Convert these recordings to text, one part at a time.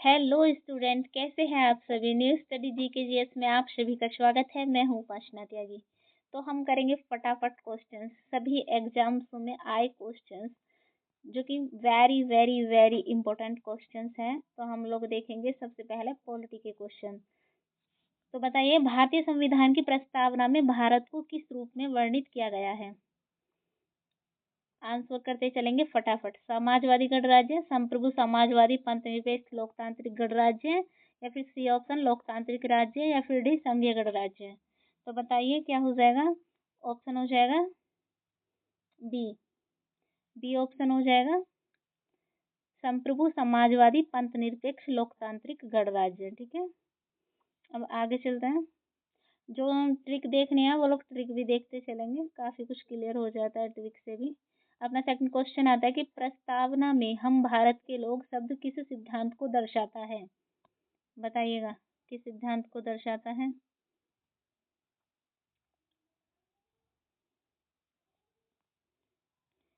Hello student, कैसे हैं आप सभी। न्यू स्टडी जीकेजीएस में आप सभी का स्वागत है। मैं हूँ उपासना त्यागी। तो हम करेंगे फटाफट क्वेश्चंस, सभी एग्जाम्स में आए क्वेश्चंस जो कि very very very important questions हैं। तो हम लोग देखेंगे सबसे पहले पॉलिटी के क्वेश्चन। तो बताइए, भारतीय संविधान की प्रस्तावना में भारत को किस रूप में वर्णित किया गया है। आंसर करते चलेंगे फटाफट। समाजवादी गणराज्य, संप्रभु समाजवादी पंथनिरपेक्ष लोकतांत्रिक गणराज्य, या फिर सी ऑप्शन लोकतांत्रिक राज्य, या फिर डी संघीय गणराज्य। तो बताइए क्या हो जाएगा। ऑप्शन हो जाएगा बी। बी ऑप्शन हो जाएगा संप्रभु समाजवादी पंथनिरपेक्ष लोकतांत्रिक गणराज्य। ठीक है, अब आगे चलते हैं। जो ट्रिक देखनी है वो लोग ट्रिक भी देखते चलेंगे, काफी कुछ क्लियर हो जाता है ट्रिक से भी। अपना सेकंड क्वेश्चन आता है कि प्रस्तावना में हम भारत के लोग शब्द किस सिद्धांत को दर्शाता है। बताइएगा किस सिद्धांत को दर्शाता है।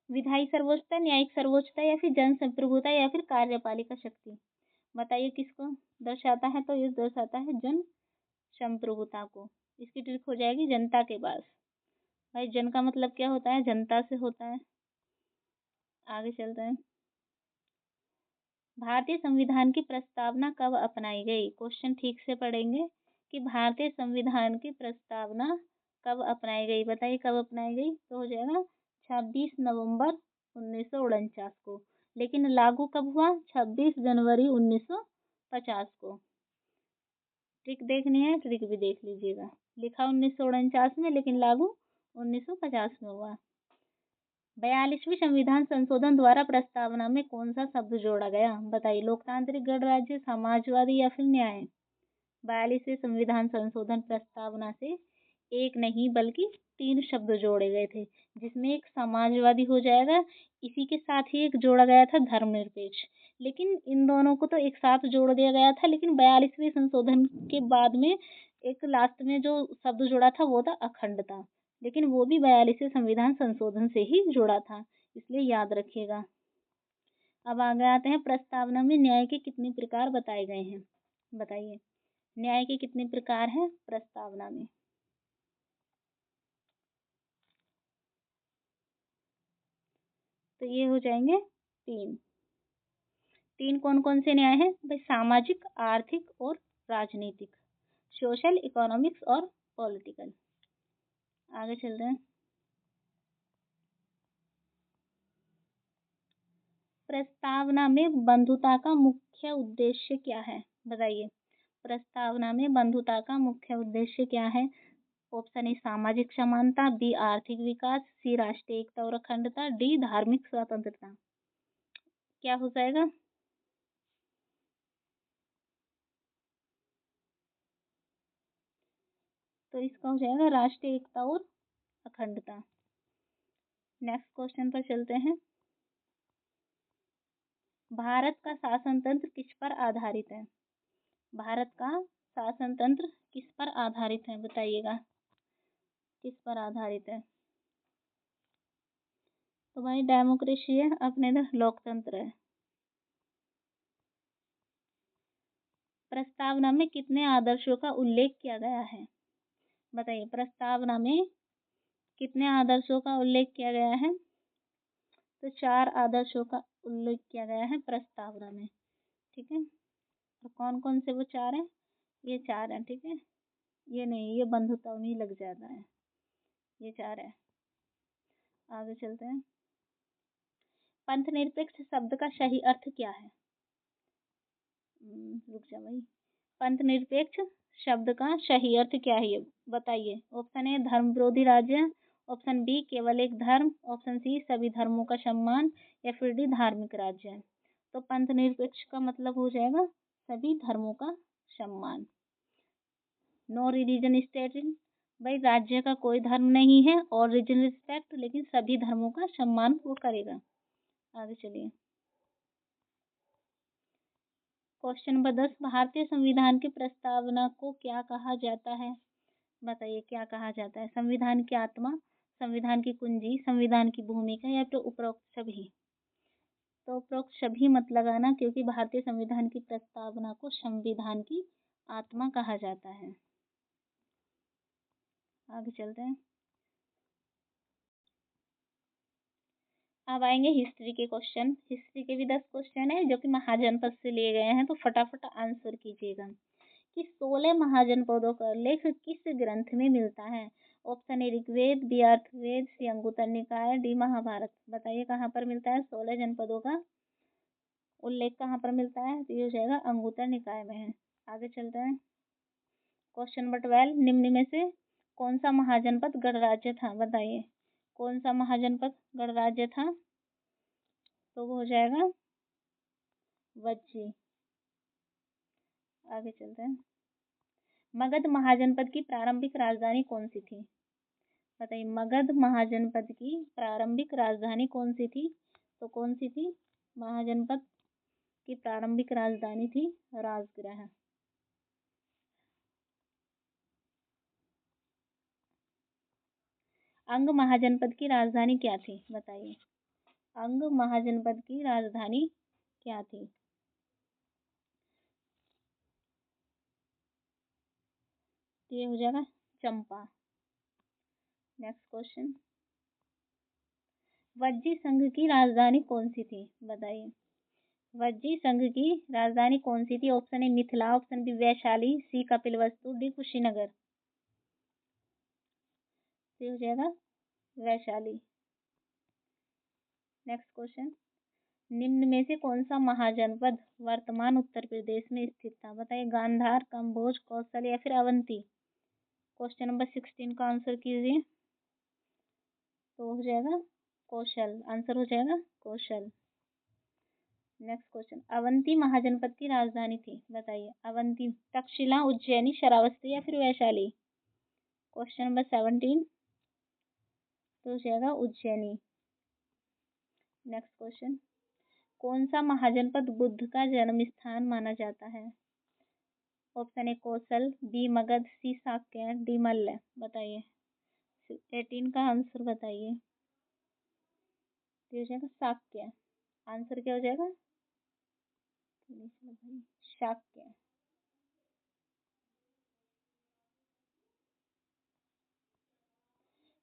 विधायी सर्वोच्चता, न्यायिक सर्वोच्चता, या फिर जन संप्रभुता, या फिर कार्यपालिका शक्ति। बताइए किसको दर्शाता है। तो ये दर्शाता है जन संप्रभुता को। इसकी ट्रिक हो जाएगी जनता के पास। भाई जन का मतलब क्या होता है, जनता से होता है। आगे चलते हैं। भारतीय संविधान की प्रस्तावना कब अपनाई गई। क्वेश्चन ठीक से पढ़ेंगे कि भारतीय संविधान की प्रस्तावना कब अपनाई गई। बताइए कब अपनाई गई। तो हो जाएगा 26 नवंबर 1949 को। लेकिन लागू कब हुआ, 26 जनवरी 1950 को। ट्रिक देखनी है, ट्रिक भी देख लीजिएगा। लिखा 1949 में, लेकिन लागू 1950 में हुआ। 42वीं संविधान संशोधन द्वारा प्रस्तावना में कौन सा शब्द जोड़ा गया। बताइए लोकतांत्रिक गणराज्य, समाजवादी, या फिर न्याय। 42वें संविधान संशोधन प्रस्तावना से एक नहीं बल्कि 3 शब्द जोड़े गए थे, जिसमें एक समाजवादी हो जाएगा। इसी के साथ ही एक जोड़ा गया था धर्मनिरपेक्ष। लेकिन इन दोनों को तो एक साथ जोड़ दिया गया था, लेकिन 42वें संशोधन के बाद में एक लास्ट में जो शब्द जोड़ा था वो था अखंडता। लेकिन वो भी 42वें संविधान संशोधन से ही जुड़ा था, इसलिए याद रखिएगा। अब आगे आते हैं, प्रस्तावना में न्याय के कितने प्रकार बताए गए हैं। बताइए न्याय के कितने प्रकार हैं प्रस्तावना में। तो ये हो जाएंगे 3। 3 कौन कौन से न्याय हैं भाई। सामाजिक, आर्थिक और राजनीतिक। सोशल, इकोनॉमिक्स और पॉलिटिकल। आगे चलते हैं। प्रस्तावना में बंधुता का मुख्य उद्देश्य क्या है। बताइए प्रस्तावना में बंधुता का मुख्य उद्देश्य क्या है। ऑप्शन ए सामाजिक समानता, बी आर्थिक विकास, सी राष्ट्रीय एकता और अखंडता, डी धार्मिक स्वतंत्रता। क्या हो जाएगा। तो इसका हो जाएगा राष्ट्रीय एकता और अखंडता। नेक्स्ट क्वेश्चन पर चलते हैं। भारत का शासन तंत्र किस पर आधारित है। भारत का शासन तंत्र किस पर आधारित है। बताइएगा किस पर आधारित है। तो भाई डेमोक्रेसी है, अपने इधर लोकतंत्र है। प्रस्तावना में कितने आदर्शों का उल्लेख किया गया है। बताइए प्रस्तावना में कितने आदर्शों का उल्लेख किया गया है। तो 4 आदर्शों का उल्लेख किया गया है प्रस्तावना में। ठीक है, तो कौन कौन से वो 4 हैं। ये 4 हैं। ठीक है, ये नहीं, ये बंधुत्व में ही लग जाता है। ये 4 है। आगे चलते हैं। पंथ निरपेक्ष शब्द का सही अर्थ क्या है। रुक जा भाई। पंथ निरपेक्ष शब्द का सही अर्थ क्या है ये बताइए। ऑप्शन ए धर्म विरोधी राज्य, ऑप्शन बी केवल एक धर्म, ऑप्शन सी सभी धर्मों का सम्मान, या फिर डी धार्मिक राज्य। तो पंथ निरपेक्ष का मतलब हो जाएगा सभी धर्मों का सम्मान। No religion state. भाई राज्य का कोई धर्म नहीं है और रिलीजन रिस्पेक्ट, लेकिन सभी धर्मों का सम्मान वो करेगा। आगे चलिए। क्वेश्चन नंबर 10, भारतीय संविधान की प्रस्तावना को क्या कहा जाता है। बताइए क्या कहा जाता है। संविधान की आत्मा, संविधान की कुंजी, संविधान की भूमिका, या फिर उपरोक्त सभी। तो उपरोक्त सभी मत लगाना, क्योंकि भारतीय संविधान की प्रस्तावना को संविधान की आत्मा कहा जाता है। आगे चलते हैं। अब आएंगे हिस्ट्री के क्वेश्चन। हिस्ट्री के भी 10 क्वेश्चन है जो कि महाजनपद से लिए गए हैं, तो फटाफट आंसर कीजिएगा कि 16 महाजनपदों का उल्लेख किस ग्रंथ में मिलता है। Option A Rigveda, B Atharvaveda, C Anguttara Nikaya, D Mahabharat. बताइए कहाँ पर मिलता है 16 जनपदों का उल्लेख, कहाँ पर मिलता है? तो ये हो जाएगा अंगुत्तर निकाय में है। आगे चलते हैं। क्वेश्चन नंबर 12, निम्न में से कौन सा महाजनपद गणराज्य था? बताइए कौन सा महाजनपद गणराज्य था? तो वो हो जाएगा वज्जी। आगे चलते हैं। मगध महाजनपद की प्रारंभिक राजधानी कौन सी थी? बताइए मगध महाजनपद की प्रारंभिक राजधानी कौन सी थी? तो कौन सी थी? महाजनपद की प्रारंभिक राजधानी थी राजगृह। अंग महाजनपद की राजधानी क्या थी? बताइए अंग महाजनपद की राजधानी क्या थी? ये हो जाएगा चंपा। नेक्स्ट क्वेश्चन, वज्जी संघ की राजधानी कौन सी थी? बताइए वज्जी संघ की राजधानी कौन सी थी? Option A Mithila, option B Vaishali, C Kapilvastu, D Kushinagar. ये हो जाएगा वैशाली। नेक्स्ट क्वेश्चन, निम्न में से कौन सा महाजनपद वर्तमान उत्तर प्रदेश में स्थित था? बताइए गांधार, कम्बोज, कौशल या फिर अवंती। क्वेश्चन नंबर 16 का आंसर कीजिए। तो हो जाएगा कौशल। आंसर हो जाएगा कौशल। नेक्स्ट क्वेश्चन, अवंती महाजनपद की राजधानी थी। बताइए अवंती तक्षशिला, उज्जैनी, श्रावस्ती या फिर वैशाली। क्वेश्चन नंबर 17, तो हो जाएगा उज्जैनी। नेक्स्ट क्वेश्चन, कौन सा महाजनपद बुद्ध का जन्म स्थान माना जाता है? Option A Kosala, B Magadha, C Shakya, D Malla. बताइए 18 का आंसर बताइए। तो हो जाएगा शाक्य। आंसर क्या हो जाएगा? शाक्य।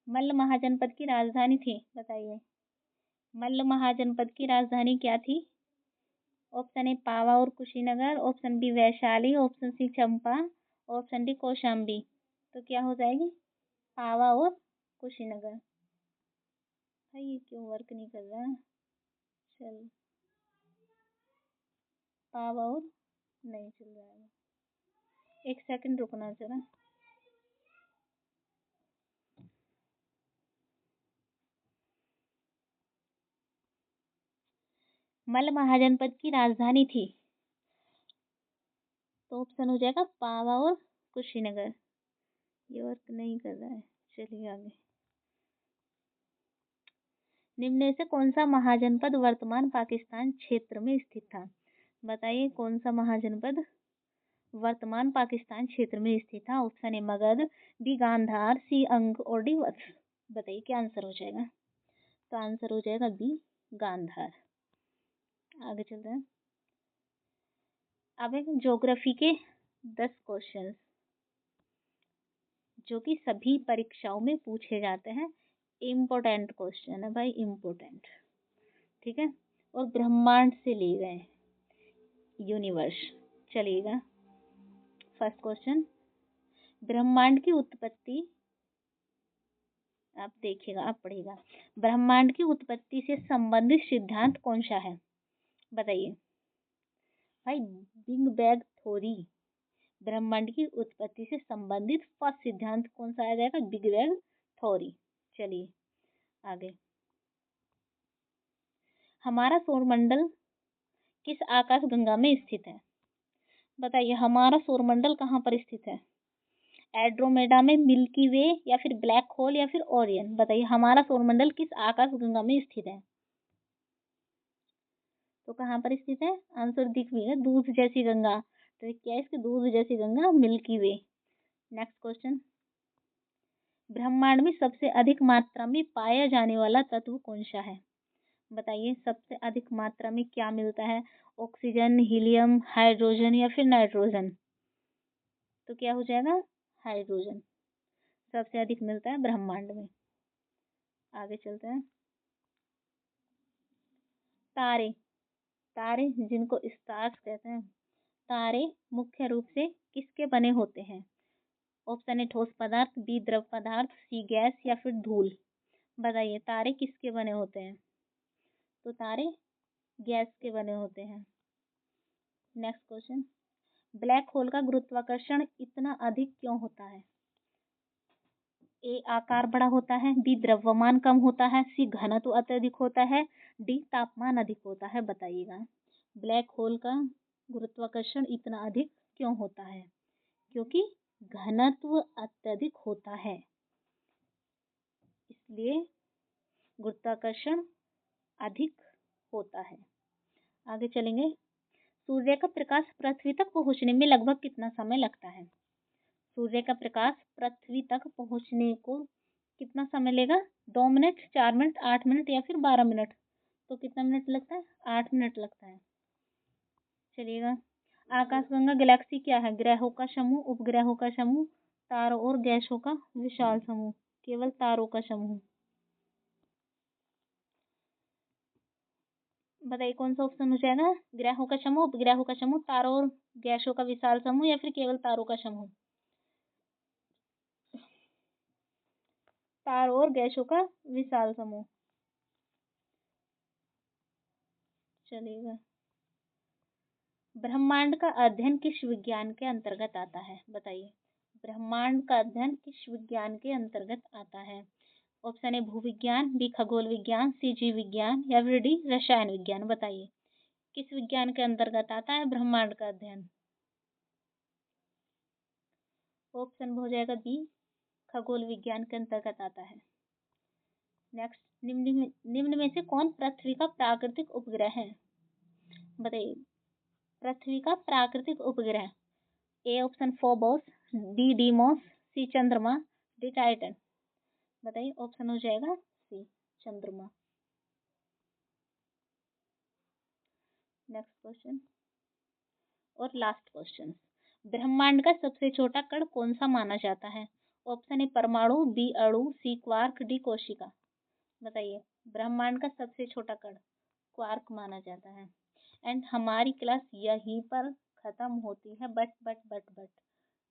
मल्ल महाजनपद की राजधानी थी। बताइए मल्ल महाजनपद की राजधानी क्या थी? ऑप्शन ए पावा और Kushinagar, option B Vaishali, option C Champa, option D Kaushambi. तो क्या हो जाएगी? पावा और कुशीनगर। भाई ये क्यों वर्क नहीं कर रहा है? चल पावा और नहीं चल रहा है, एक सेकंड रुकना जरा। मल्ल महाजनपद की राजधानी थी, तो ऑप्शन हो जाएगा पावा और कुशीनगर। ये वर्क नहीं कर रहा है, चलिए आगे। निम्न से कौन सा महाजनपद वर्तमान पाकिस्तान क्षेत्र में स्थित था? बताइए कौन सा महाजनपद वर्तमान पाकिस्तान क्षेत्र में स्थित था? Option A Magadha, B Gandhara, C Anga और डी वत्स। बताइए क्या आंसर हो जाएगा? तो आंसर हो जाएगा बी गांधार। आगे चलते हैं। अब एक ज्योग्राफी के 10 क्वेश्चन जो कि सभी परीक्षाओं में पूछे जाते हैं। इम्पोर्टेंट क्वेश्चन है भाई, इम्पोर्टेंट। ठीक है, और ब्रह्मांड से लिए गए, यूनिवर्स। चलिएगा फर्स्ट क्वेश्चन, ब्रह्मांड की उत्पत्ति, आप देखिएगा आप पढ़िएगा, ब्रह्मांड की उत्पत्ति से संबंधित सिद्धांत कौन सा है? बताइए भाई बिग बैंग थ्योरी, ब्रह्मांड की उत्पत्ति से संबंधित फर्स्ट सिद्धांत कौन सा आ जाएगा? Big bang theory. चलिए आगे, हमारा सौरमंडल किस आकाश गंगा में स्थित है? बताइए हमारा सौरमंडल कहाँ पर स्थित है? एंड्रोमेडा में, मिल्की वे या फिर ब्लैक होल या फिर ओरियन। बताइए हमारा सौरमंडल किस आकाश गंगा में स्थित है? तो कहाँ पर स्थित है? आंसर दिख भी है, दूध जैसी गंगा। तो क्या है इसकी? दूध जैसी गंगा, मिल्की वे। नेक्स्ट क्वेश्चन, ब्रह्मांड में सबसे अधिक मात्रा में पाया जाने वाला तत्व कौन सा है? बताइए सबसे अधिक मात्रा में क्या मिलता है, ऑक्सीजन, हीलियम, हाइड्रोजन या फिर नाइट्रोजन। तो क्या हो जाएगा, हाइड्रोजन सबसे अधिक मिलता है ब्रह्मांड में। आगे चलते हैं। तारे, तारे जिनको स्टार्स कहते हैं, तारे मुख्य रूप से किसके बने होते हैं। ऑप्शन ए ठोस पदार्थ, बी द्रव पदार्थ, सी गैस या फिर धूल। बताइए तारे किसके बने होते हैं। तो तारे गैस के बने होते हैं। नेक्स्ट क्वेश्चन, ब्लैक होल का गुरुत्वाकर्षण इतना अधिक क्यों होता है। ए आकार बड़ा होता है, बी द्रव्यमान कम होता है, सी घनत्व अत्यधिक होता है, डी तापमान अधिक होता है। बताइएगा ब्लैक होल का गुरुत्वाकर्षण इतना अधिक क्यों होता है। क्योंकि घनत्व अत्यधिक होता है, इसलिए गुरुत्वाकर्षण अधिक होता है। आगे चलेंगे। सूर्य का प्रकाश पृथ्वी तक पहुंचने में लगभग कितना समय लगता है। सूर्य का प्रकाश पृथ्वी तक पहुंचने को कितना समय लेगा, 2 मिनट, 4 मिनट, 8 मिनट या फिर 12 मिनट। तो कितना मिनट लगता है, 8 मिनट लगता है। चलिएगा, आकाशगंगा गैलेक्सी क्या है, ग्रहों का समूह, उपग्रहों का समूह, तारों और गैसों का विशाल समूह। केवल तारों का समूह। बताइए कौन सा ऑप्शन हो जाएगा, ग्रहों का समूह, उपग्रहों का समूह, तारों और गैसों का विशाल समूह या फिर केवल तारों का समूह। तारों और गैसों का विशाल समूह। चलिएगा, ब्रह्मांड का अध्ययन किस विज्ञान के अंतर्गत आता है। बताइए ब्रह्मांड का अध्ययन किस विज्ञान के अंतर्गत आता है। ऑप्शन ए भूविज्ञान, बी खगोल विज्ञान, सी जीव विज्ञान या फिर डी रसायन विज्ञान। बताइए किस विज्ञान के अंतर्गत आता है ब्रह्मांड का अध्ययन। ऑप्शन हो जाएगा बी खगोल विज्ञान के अंतर्गत आता है। नेक्स्ट, निम्न में से कौन पृथ्वी का प्राकृतिक उपग्रह है। बताइए पृथ्वी का प्राकृतिक उपग्रह। A option Phobos, B Deimos, C चंद्रमा, डी टाइटन। बताइए ऑप्शन हो जाएगा सी चंद्रमा। नेक्स्ट क्वेश्चन और लास्ट क्वेश्चन, ब्रह्मांड का सबसे छोटा कण कौन सा माना जाता है। ऑप्शन ए परमाणु, बी अणु, सी क्वार्क, डी कोशिका। बताइए ब्रह्मांड का सबसे छोटा कण क्वार्क माना जाता है। एंड हमारी क्लास यहीं पर खत्म होती है। बट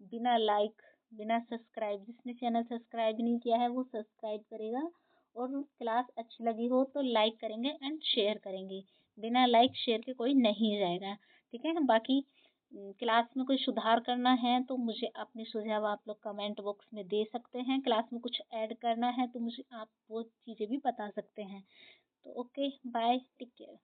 बिना लाइक, बिना सब्सक्राइब, जिसने चैनल सब्सक्राइब नहीं किया है वो सब्सक्राइब करेगा, और क्लास अच्छी लगी हो तो लाइक करेंगे एंड शेयर करेंगे। बिना लाइक शेयर के कोई नहीं जाएगा, ठीक है। बाकी क्लास में कोई सुधार करना है तो मुझे अपने सुझाव आप लोग कमेंट बॉक्स में दे सकते हैं। क्लास में कुछ ऐड करना है तो मुझे आप वो चीज़ें भी बता सकते हैं। तो ओके, बाय, टेक केयर।